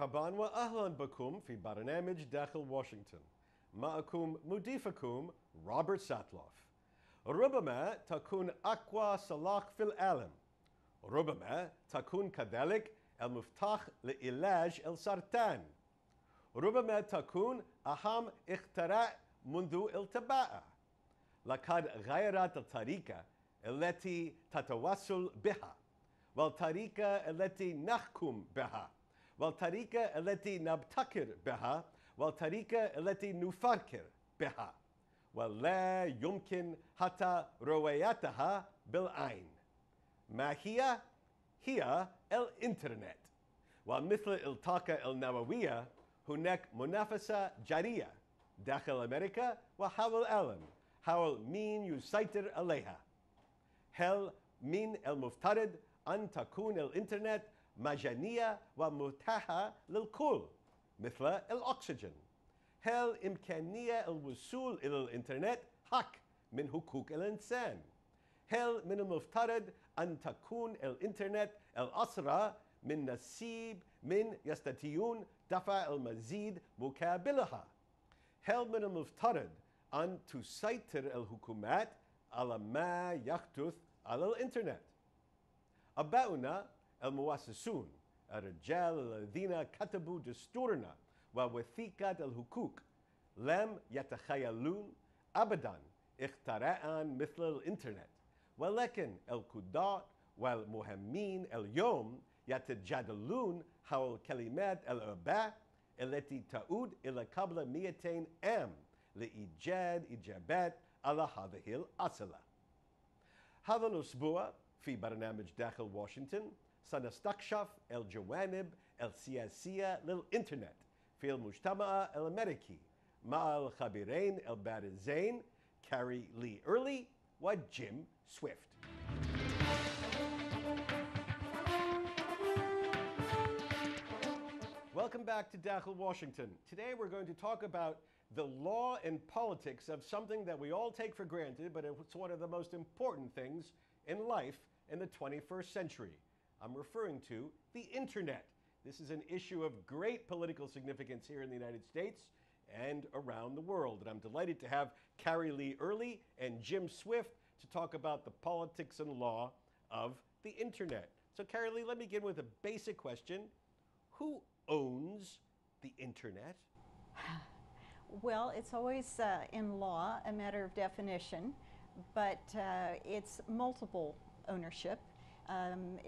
مرحبا وأهلا بكم في برنامج داخل واشنطن. معكم مضيفكم روبرت ساتلوف. ربما تكون أقوى سلاح في العالم. ربما تكون كذلك المفتاح لعلاج السرطان. ربما تكون أهم اختراع منذ الطباعة. لقد غيرت الطريقة التي تتواصل بها، والطريقة التي نحكم بها، والطريقة التي نبتكر بها، والطريقة التي نفكر بها، ولا يمكن حتى رؤيتها بالعين. ما هي؟ هي الإنترنت. ومثل الطاقة النووية هناك منافسة جارية داخل أمريكا وحول العالم حول مين يسيطر عليها. هل من المفترض أن تكون الإنترنت مجانية ومتاحة للكل مثل الأكسجين؟ هل إمكانية الوصول إلى الإنترنت حق من حقوق الإنسان؟ هل من المفترض أن تكون الإنترنت الأسرى من نصيب من يستطيعون دفع المزيد مقابلها؟ هل من المفترض أن تسيطر الحكومات على ما يحدث على الإنترنت؟ آباؤنا المؤسسون، الرجال الذين كتبوا دستورنا ووثيقة الحقوق، لم يتخيلون أبداً اختراعاً مثل الإنترنت، ولكن القضاة والمهمين اليوم يتجادلون حول كلمات الآباء التي تعود إلى قبل 200 عام لإيجاد إجابات على هذه الأسئلة. هذا الأسبوع في برنامج داخل واشنطن سنستكشف الجوانب السياسية للإنترنت في المجتمع الأمريكي مع الخبيرين البارزين كاري لي إيرلي وجيم سويفت. Welcome back to Dakhel, Washington. Today we're going to talk about the law and politics of something that we all take for granted, but it's one of the most important things in life in the 21st century. I'm referring to the internet. This is an issue of great political significance here in the United States and around the world. And I'm delighted to have Carrie Lee Early and Jim Swift to talk about the politics and law of the internet. So Carrie Lee, let me begin with a basic question. Who owns the internet? Well, it's always in law a matter of definition, but it's multiple ownership.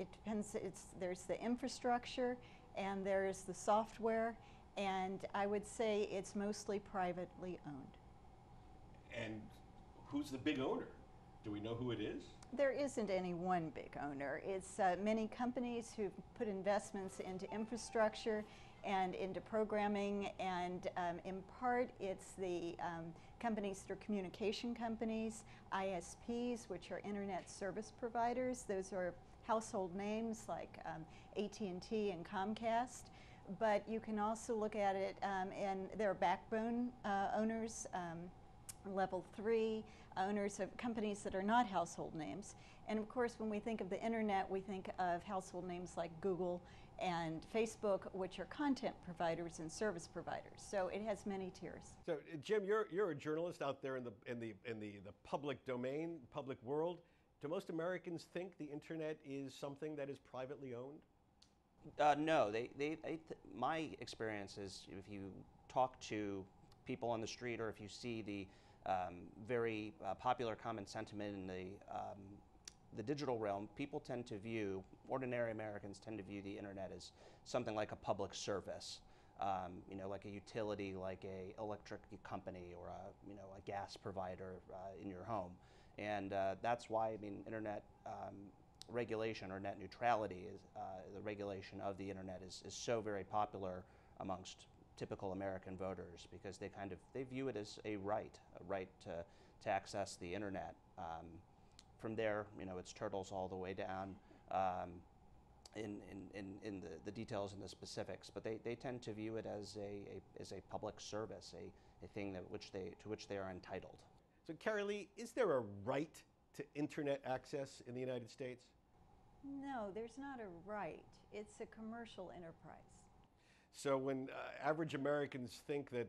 It depends, there's the infrastructure and there's the software, and I would say it's mostly privately owned. And who's the big owner? Do we know who it is? There isn't any one big owner. It's many companies who've put investments into infrastructure and into programming, and in part it's the companies that are communication companies, ISPs, which are internet service providers. Those are household names like AT&T and Comcast. But you can also look at it, and there are backbone owners, level 3 owners of companies that are not household names. And of course, when we think of the internet, we think of household names like Google and Facebook, which are content providers and service providers. So it has many tiers. So Jim, you're a journalist out there in the public domain, public world. Do most Americans think the internet is something that is privately owned? No, my experience is if you talk to people on the street, or if you see the very popular common sentiment in the digital realm, people tend to view, ordinary Americans tend to view the internet as something like a public service, like a utility, like a electric company or a gas provider in your home. And that's why, internet regulation or net neutrality, is the regulation of the internet is so very popular amongst typical American voters, because they view it as a right to access the internet. From there, it's turtles all the way down in the details and the specifics, but they tend to view it as a public service, a thing to which they are entitled. So Carrie Lee, is there a right to internet access in the United States? No, there's not a right. It's a commercial enterprise. So when average Americans think that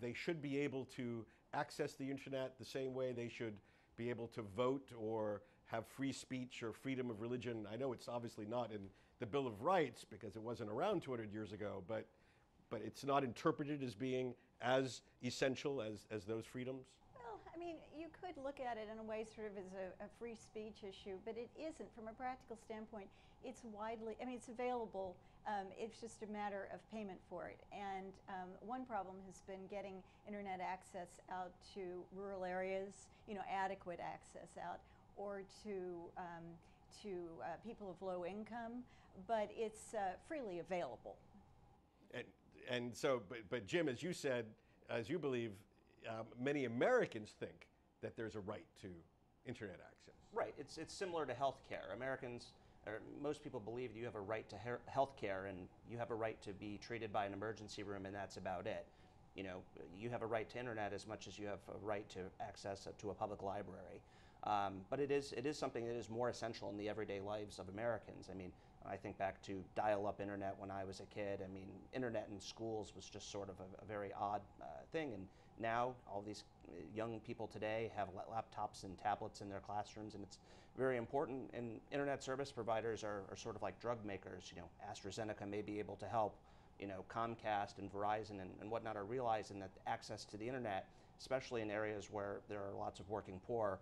they should be able to access the internet the same way they should be able to vote or have free speech or freedom of religion, I know it's obviously not in the Bill of Rights because it wasn't around 200 years ago, but it's not interpreted as being as essential as those freedoms? Well, I mean, you could look at it in a way sort of as a free speech issue, but it isn't. From a practical standpoint, it's widely, I mean, it's available. It's just a matter of payment for it. And one problem has been getting internet access out to rural areas, adequate access out, or to people of low income, but it's freely available. And so, but Jim, as you said, as you believe, many Americans think that there's a right to internet access. Right. It's similar to health care. Americans, or most people believe that you have a right to health care and you have a right to be treated by an emergency room, and that's about it. You have a right to internet as much as you have a right to access to a public library. But it is something that is more essential in the everyday lives of Americans. I mean, I think back to dial-up internet when I was a kid. I mean, internet in schools was just sort of a very odd thing. And now all these young people today have laptops and tablets in their classrooms, and it's very important. And internet service providers are sort of like drug makers. AstraZeneca may be able to help. Comcast and Verizon and whatnot are realizing that access to the internet, especially in areas where there are lots of working poor,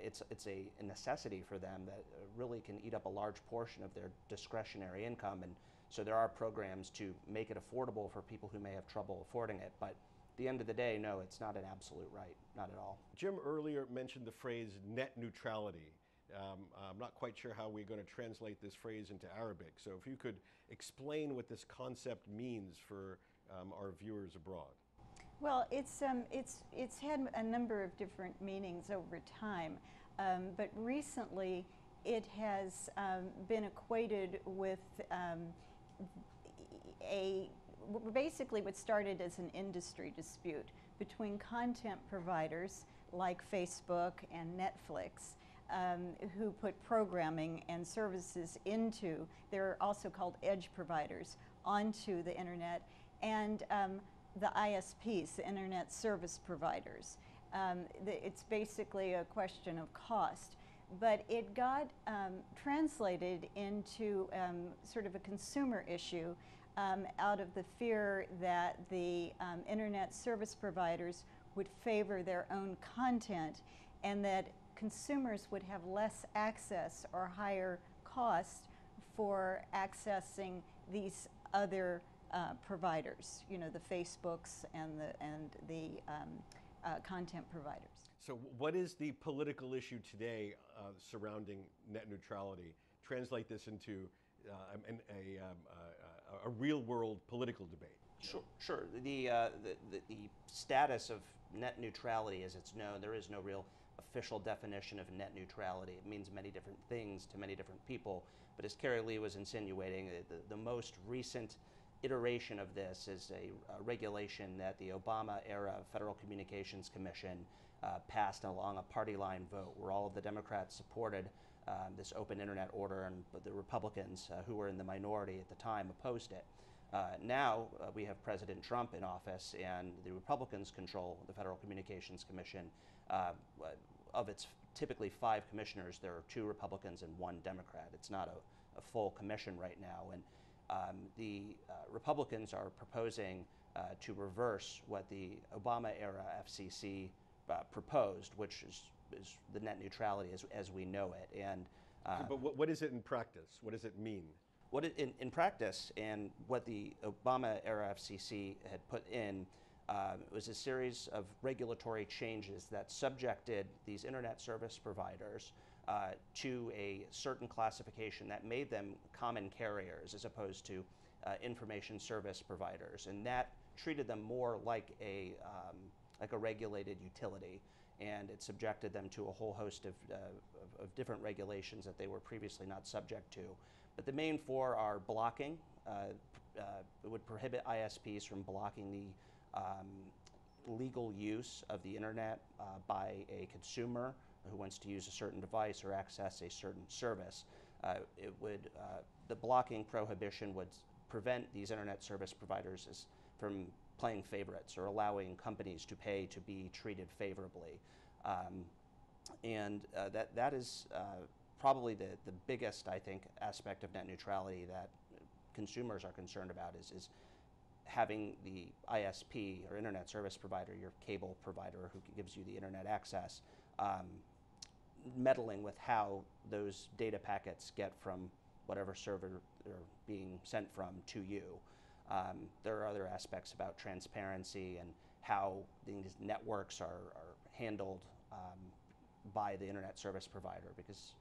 it's a necessity for them that really can eat up a large portion of their discretionary income. And so there are programs to make it affordable for people who may have trouble affording it. But at the end of the day, no, it's not an absolute right, not at all. Jim earlier mentioned the phrase net neutrality. I'm not quite sure how we're going to translate this phrase into Arabic. So if you could explain what this concept means for our viewers abroad. Well, it's had a number of different meanings over time, but recently it has been equated with basically what started as an industry dispute between content providers like Facebook and Netflix, who put programming and services into, they're also called edge providers, onto the internet, and the ISPs, the internet service providers. It's basically a question of cost, but it got translated into sort of a consumer issue out of the fear that the internet service providers would favor their own content and that consumers would have less access or higher cost for accessing these other providers, the Facebooks and the content providers. So what is the political issue today surrounding net neutrality? Translate this into a real-world political debate. Sure. The status of net neutrality, as it's known, there is no real official definition of net neutrality. It means many different things to many different people. But as Carrie Lee was insinuating, the most recent iteration of this is a regulation that the Obama-era Federal Communications Commission passed along a party line vote where all of the Democrats supported this open internet order, and the Republicans, who were in the minority at the time, opposed it. Now we have President Trump in office, and the Republicans control the Federal Communications Commission. Of its typically 5 commissioners, there are 2 Republicans and 1 Democrat. It's not a full commission right now. And the Republicans are proposing to reverse what the Obama-era FCC proposed, which is the net neutrality as we know it. And but what is it in practice? What does it mean? In practice, and what the Obama-era FCC had put in was a series of regulatory changes that subjected these internet service providers to a certain classification that made them common carriers as opposed to information service providers, and that treated them more like a regulated utility, and it subjected them to a whole host of different regulations that they were previously not subject to. But the main 4 are blocking. It would prohibit ISPs from blocking the legal use of the internet by a consumer who wants to use a certain device or access a certain service. The blocking prohibition would prevent these internet service providers from playing favorites or allowing companies to pay to be treated favorably. That is probably the biggest, I think, aspect of net neutrality that consumers are concerned about is having the ISP or internet service provider, your cable provider who gives you the internet access, meddling with how those data packets get from whatever server they're being sent from to you. There are other aspects about transparency and how these networks are handled by the internet service provider, because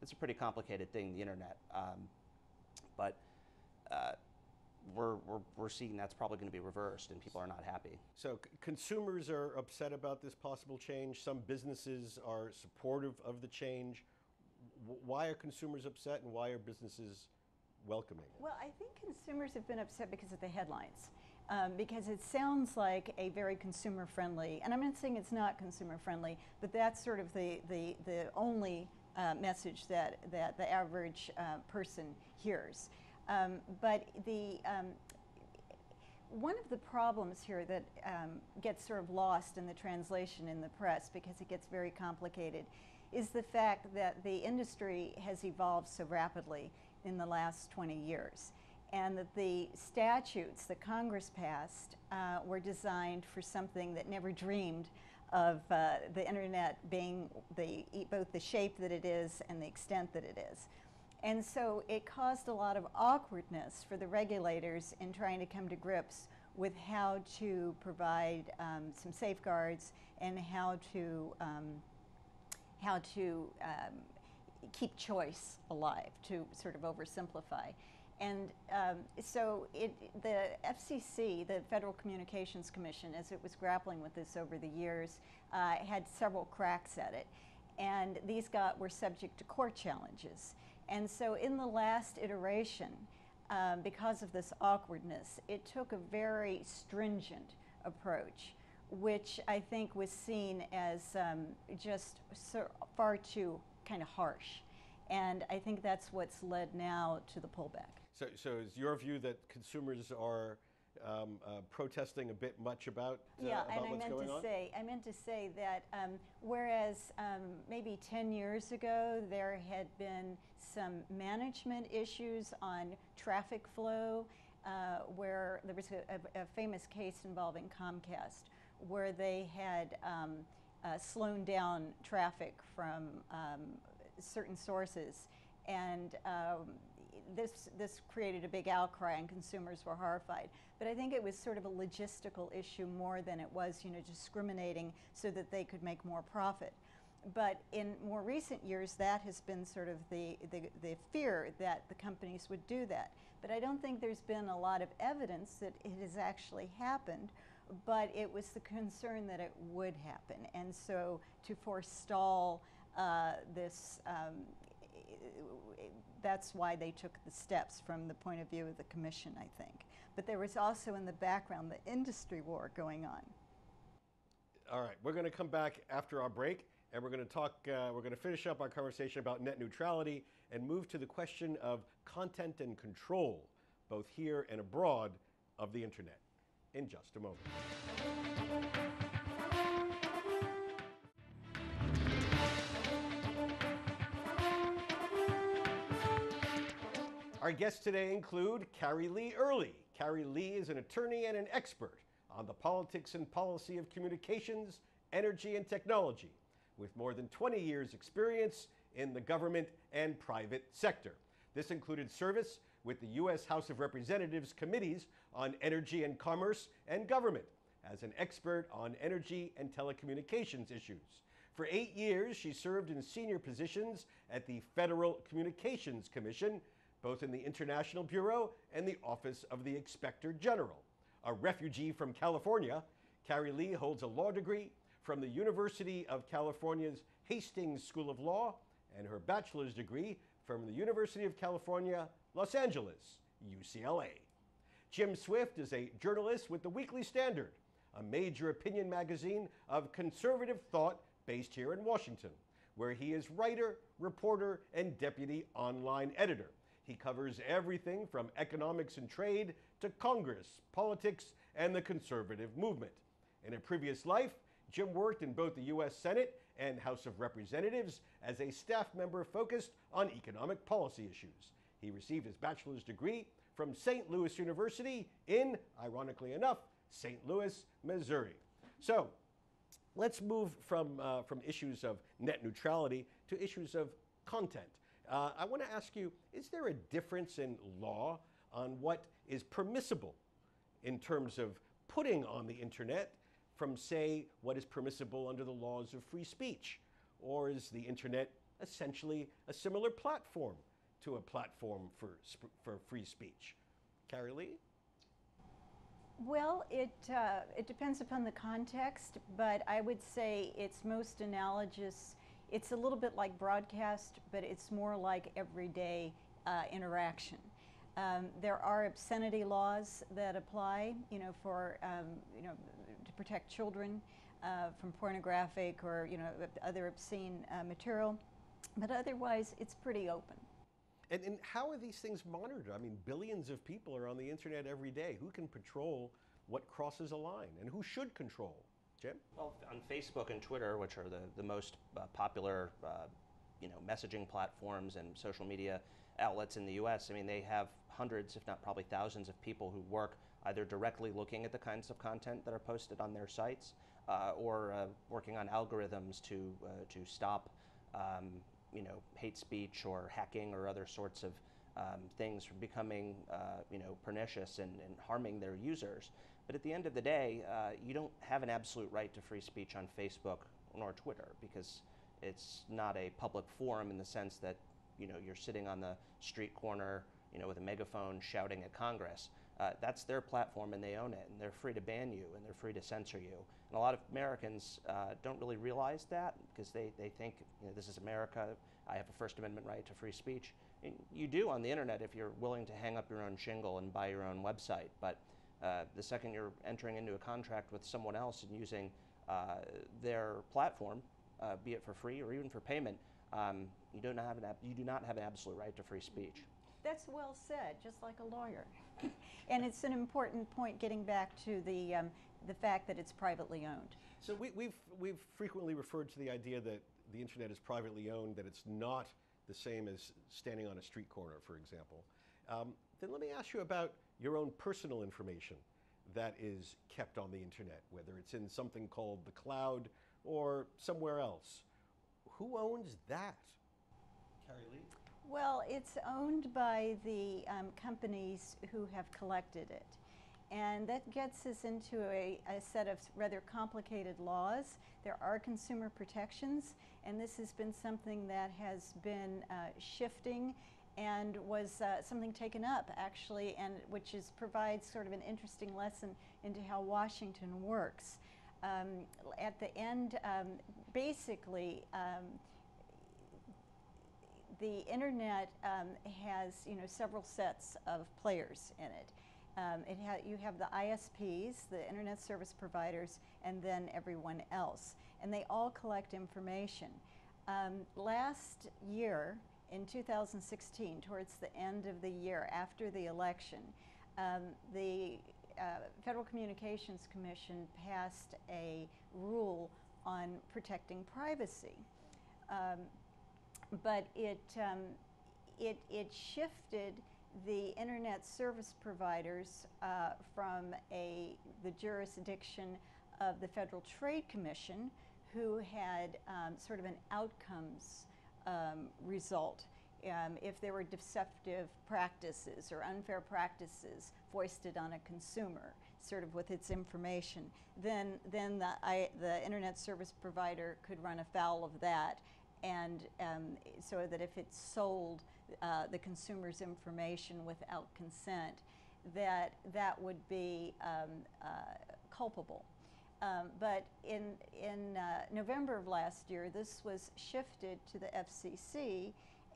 it's a pretty complicated thing, the internet. But we're seeing that's probably going to be reversed, and people are not happy. So consumers are upset about this possible change. Some businesses are supportive of the change. Why are consumers upset, and why are businesses welcoming it? Well, I think consumers have been upset because of the headlines. Because it sounds like a very consumer-friendly, and I'm not saying it's not consumer-friendly, but that's sort of the only message that the average person hears. But one of the problems here that gets sort of lost in the translation in the press, because it gets very complicated, is the fact that the industry has evolved so rapidly in the last 20 years. And that the statutes that Congress passed were designed for something that never dreamed of the internet being both the shape that it is and the extent that it is. And so it caused a lot of awkwardness for the regulators in trying to come to grips with how to provide some safeguards and how to keep choice alive, to sort of oversimplify. And so the FCC, the Federal Communications Commission, as it was grappling with this over the years, had several cracks at it. And these were subject to court challenges. And so in the last iteration, because of this awkwardness, it took a very stringent approach, which I think was seen as just far too kind of harsh. And I think that's what's led now to the pullback. So is your view that consumers are protesting a bit much about what's going on? I meant to say that whereas maybe 10 years ago there had been some management issues on traffic flow, where there was a famous case involving Comcast, where they had slowed down traffic from certain sources, and this created a big outcry, and consumers were horrified. But I think it was sort of a logistical issue more than it was, discriminating so that they could make more profit. But in more recent years, that has been sort of the fear that the companies would do that. But I don't think there's been a lot of evidence that it has actually happened, but it was the concern that it would happen. And so to forestall this, that's why they took the steps from the point of view of the commission, I think. But there was also in the background the industry war going on. All right, we're going to come back after our break, and we're going to talk, we're going to finish up our conversation about net neutrality and move to the question of content and control, both here and abroad, of the internet in just a moment. Our guests today include Carrie Lee Early. Carrie Lee is an attorney and an expert on the politics and policy of communications, energy, and technology, with more than 20 years' experience in the government and private sector. This included service with the U.S. House of Representatives committees on energy and commerce and government as an expert on energy and telecommunications issues. For 8 years, she served in senior positions at the Federal Communications Commission, both in the International Bureau and the Office of the Inspector General. A refugee from California, Carrie Lee holds a law degree from the University of California's Hastings School of Law and her bachelor's degree from the University of California, Los Angeles, UCLA. Jim Swift is a journalist with the Weekly Standard, a major opinion magazine of conservative thought based here in Washington, where he is writer, reporter, and deputy online editor. He covers everything from economics and trade to Congress, politics, and the conservative movement. In a previous life, Jim worked in both the U.S. Senate and House of Representatives as a staff member focused on economic policy issues. He received his bachelor's degree from St. Louis University in, ironically enough, St. Louis, Missouri. So let's move from issues of net neutrality to issues of content. I want to ask you, is there a difference in law on what is permissible in terms of putting on the internet from, say, what is permissible under the laws of free speech? Or is the internet essentially a similar platform to a platform for free speech? Carrie Lee? Well, it depends upon the context, but I would say it's most analogous. It's a little bit like broadcast, but it's more like everyday interaction. There are obscenity laws that apply, for to protect children from pornographic or other obscene material, but otherwise it's pretty open. And how are these things monitored? I mean, billions of people are on the internet every day. Who can patrol what crosses a line, and who should control? Jim? Well, on Facebook and Twitter, which are the most popular messaging platforms and social media outlets in the U.S., I mean, they have hundreds, if not probably thousands of people who work either directly looking at the kinds of content that are posted on their sites or working on algorithms to stop hate speech or hacking or other sorts of things from becoming pernicious and harming their users. But at the end of the day, you don't have an absolute right to free speech on Facebook nor Twitter, because it's not a public forum in the sense that you're sitting on the street corner with a megaphone shouting at Congress. That's their platform and they own it, and they're free to ban you and they're free to censor you. And a lot of Americans don't really realize that, because they think this is America, I have a First Amendment right to free speech. And you do on the internet if you're willing to hang up your own shingle and buy your own website, but the second you're entering into a contract with someone else and using their platform, be it for free or even for payment, you do not have an absolute right to free speech. That's well said, just like a lawyer. And it's an important point, getting back to the fact that it's privately owned. So we've frequently referred to the idea that the internet is privately owned, that it's not the same as standing on a street corner, for example. Then let me ask you about your own personal information that is kept on the internet, whether it's in something called the cloud or somewhere else. Who owns that? Carrie Lee? Well, it's owned by the companies who have collected it. And that gets us into a set of rather complicated laws. There are consumer protections, and this has been something that has been shifting and was something taken up, actually, and which provides sort of an interesting lesson into how Washington works. At the end, basically, the internet has several sets of players in it. You have the ISPs, the internet service providers, and then everyone else, and they all collect information. Last year, in 2016, towards the end of the year after the election, the Federal Communications Commission passed a rule on protecting privacy. But it shifted the internet service providers from the jurisdiction of the Federal Trade Commission, who had sort of an outcomes result. If there were deceptive practices or unfair practices foisted on a consumer, sort of with its information, then the internet service provider could run afoul of that, and so that if it sold the consumer's information without consent, that would be culpable. But in November of last year, this was shifted to the FCC,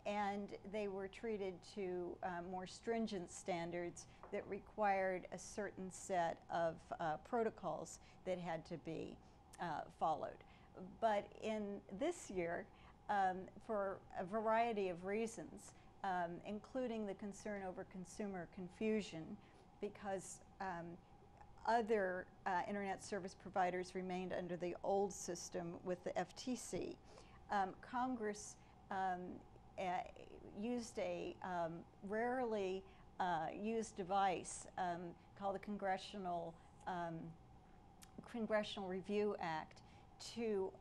and they were treated to more stringent standards that required a certain set of protocols that had to be followed. But in this year, for a variety of reasons, including the concern over consumer confusion, because other internet service providers remained under the old system with the FTC. Congress used a rarely used device called the Congressional Review Act to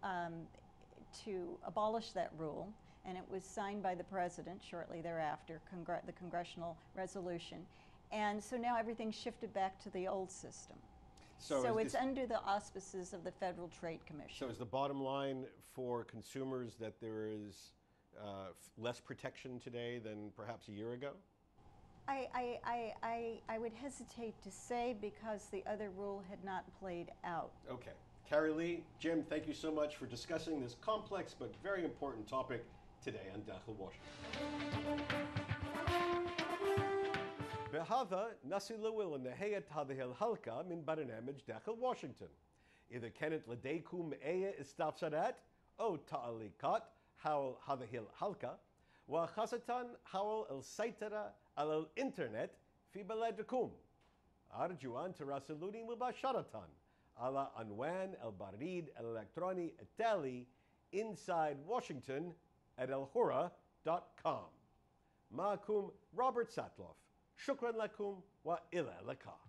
abolish that rule, and it was signed by the president shortly thereafter, the congressional resolution. And so now everything's shifted back to the old system. So it's under the auspices of the Federal Trade Commission. So is the bottom line for consumers that there is less protection today than perhaps a year ago? I would hesitate to say, because the other rule had not played out. Okay. Carrie Lee, Jim, thank you so much for discussing this complex but very important topic today on Dakhel, Washington. بهذا نصل لنهاية هذه الحلقة من برنامج داخل واشنطن. إذا كانت لديكم أي استفسارات أو تعليقات حول هذه الحلقة، وخاصة حول السيطرة على الإنترنت في بلدكم، أرجو أن تراسلوني مباشرة على عنوان البريد الإلكتروني التالي insidewashington@alhura.com. معكم روبرت ساتلوف. شكرا لكم وإلى اللقاء.